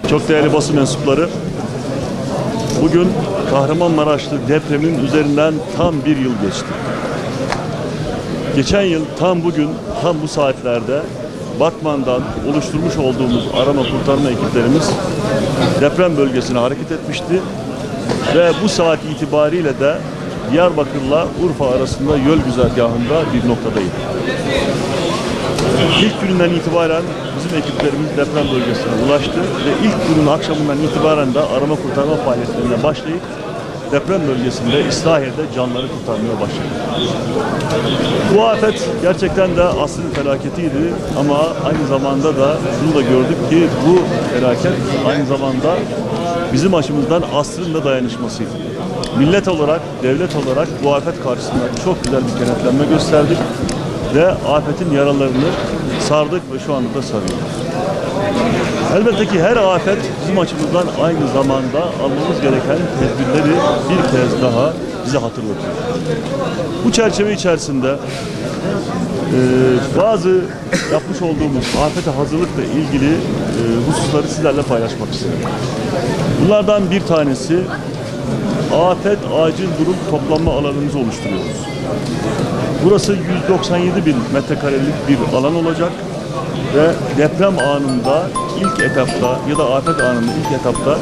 Çok değerli basın mensupları, bugün Kahramanmaraş'ta depremin üzerinden tam bir yıl geçti. Geçen yıl tam bugün, tam bu saatlerde Batman'dan oluşturmuş olduğumuz arama kurtarma ekiplerimiz deprem bölgesine hareket etmişti ve bu saat itibariyle de Diyarbakır'la Urfa arasında yol güzergahında bir noktadayım. İlk gününden itibaren bizim ekiplerimiz deprem bölgesine ulaştı ve ilk günün akşamından itibaren de arama kurtarma faaliyetlerine başlayıp deprem bölgesinde İslahiye'de canları kurtarmaya başladı. Bu afet gerçekten de asrın felaketiydi ama aynı zamanda da şunu da gördük ki bu felaket aynı zamanda bizim açımızdan asrın da dayanışmasıydı. Millet olarak, devlet olarak bu afet karşısında çok güzel bir kenetlenme gösterdik ve afetin yaralarını sardık ve şu anda da sarıyoruz. Elbette ki her afet bizim açımızdan aynı zamanda almamız gereken tedbirleri bir kez daha bize hatırlatıyor. Bu çerçeve içerisinde bazı yapmış olduğumuz afete hazırlıkla ilgili hususları sizlerle paylaşmak istiyorum. Bunlardan bir tanesi afet acil durum toplanma alanımızı oluşturuyoruz. Burası 197 bin metrekarelik bir alan olacak ve deprem anında ilk etapta ya da afet anında ilk etapta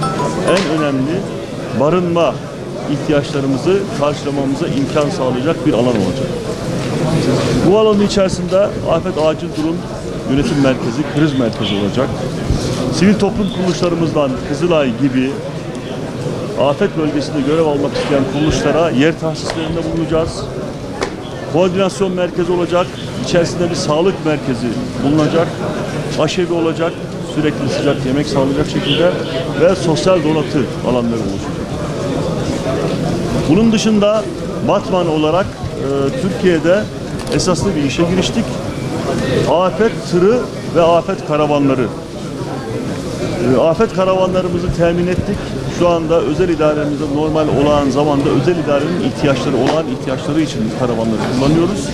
en önemli barınma ihtiyaçlarımızı karşılamamıza imkan sağlayacak bir alan olacak. Bu alanın içerisinde afet acil durum yönetim merkezi, kriz merkezi olacak. Sivil toplum kuruluşlarımızdan Kızılay gibi afet bölgesinde görev almak isteyen kuruluşlara yer tahsislerinde bulunacağız. Koordinasyon merkezi olacak, içerisinde bir sağlık merkezi bulunacak, aşevi olacak, sürekli sıcak yemek sağlayacak şekilde ve sosyal donatı alanları oluşacak. Bunun dışında Batman olarak Türkiye'de esaslı bir işe giriştik. Afet tırı ve afet karavanları. Afet karavanlarımızı temin ettik. Şu anda özel idaremizde normal olan zamanda özel idarenin ihtiyaçları için karavanları kullanıyoruz.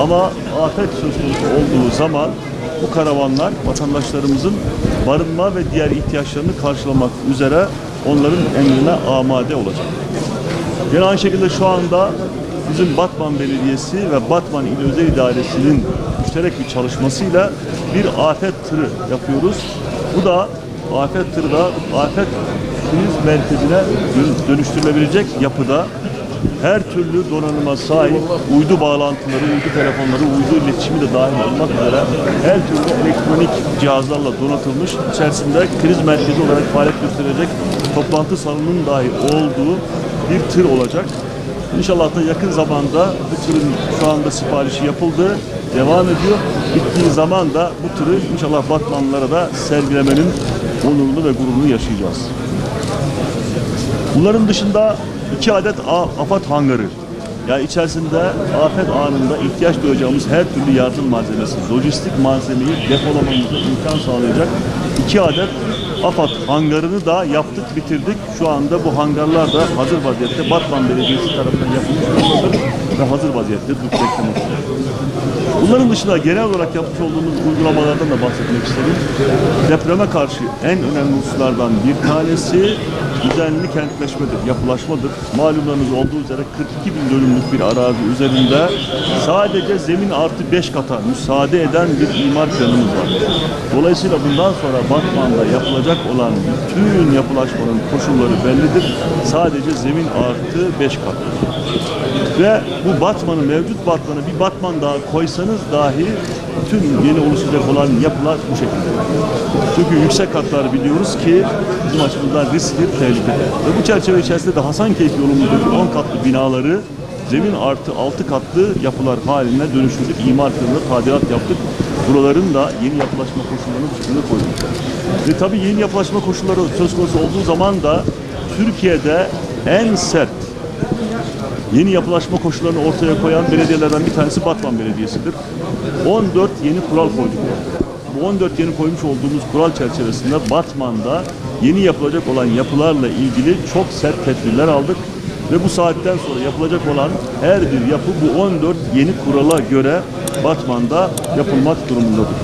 Ama afet söz konusu olduğu zaman bu karavanlar vatandaşlarımızın barınma ve diğer ihtiyaçlarını karşılamak üzere onların emrine amade olacak. Yine aynı şekilde şu anda bizim Batman Belediyesi ve Batman İl Özel İdaresi'nin müşterek bir çalışmasıyla bir afet tırı yapıyoruz. Bu da afet tırı da afet kriz merkezine dönüştürülebilecek yapıda her türlü donanıma sahip uydu bağlantıları, uydu telefonları, uydu iletişimi de dahil olmak üzere her türlü elektronik cihazlarla donatılmış, içerisinde kriz merkezi olarak faaliyet gösterecek toplantı salonunun dahi olduğu bir tır olacak. İnşallah da yakın zamanda bu tırın şu anda siparişi yapıldı, devam ediyor. Bittiği zaman da bu tırı inşallah Batmanlılara da sergilemenin onurunu ve gururunu yaşayacağız. Bunların dışında 2 adet AFAD hangarı, yani içerisinde afet anında ihtiyaç duyacağımız her türlü yardım malzemesi, lojistik malzemeyi depolamamıza imkan sağlayacak 2 adet AFAD hangarını da yaptık, bitirdik. Şu anda bu hangarlar da hazır vaziyette Batman Belediyesi tarafından yapılmış durumdadır ve hazır vaziyette beklemektedir. Bunların dışında genel olarak yapmış olduğumuz uygulamalardan da bahsetmek isterim. Depreme karşı en önemli hususlardan bir tanesi düzenli kentleşmedir, yapılaşmadır. Malumlarınız olduğu üzere 42 bin dönümlük bir arazi üzerinde sadece zemin artı 5 kata müsaade eden bir imar planımız var. Dolayısıyla bundan sonra Batman'da yapılacak olan bütün yapılaşmanın koşulları bellidir. Sadece zemin artı 5 kat. Ve bu Batman'ı, mevcut Batman'ı bir Batman daha koysanız dahi bütün yeni oluşacak olan yapılar bu şekilde. Çünkü yüksek katlar biliyoruz ki bizim açımızdan riskli, tehlikeli. Ve bu çerçeve içerisinde de Hasankeyf yolumuzdaki 10 katlı binaları zemin artı 6 katlı yapılar haline dönüştürdük. İmar planında tadilat yaptık. Buraların da yeni yapılaşma koşullarını dışında koyduk. Ve tabii yeni yapılaşma koşulları söz konusu olduğu zaman da Türkiye'de en sert yeni yapılaşma koşullarını ortaya koyan belediyelerden bir tanesi Batman Belediyesi'dir. 14 yeni kural koyduk. Bu 14 yeni koymuş olduğumuz kural çerçevesinde Batman'da yeni yapılacak olan yapılarla ilgili çok sert tedbirler aldık. Ve bu saatten sonra yapılacak olan her bir yapı bu 14 yeni kurala göre Batman'da yapılmak durumundadır.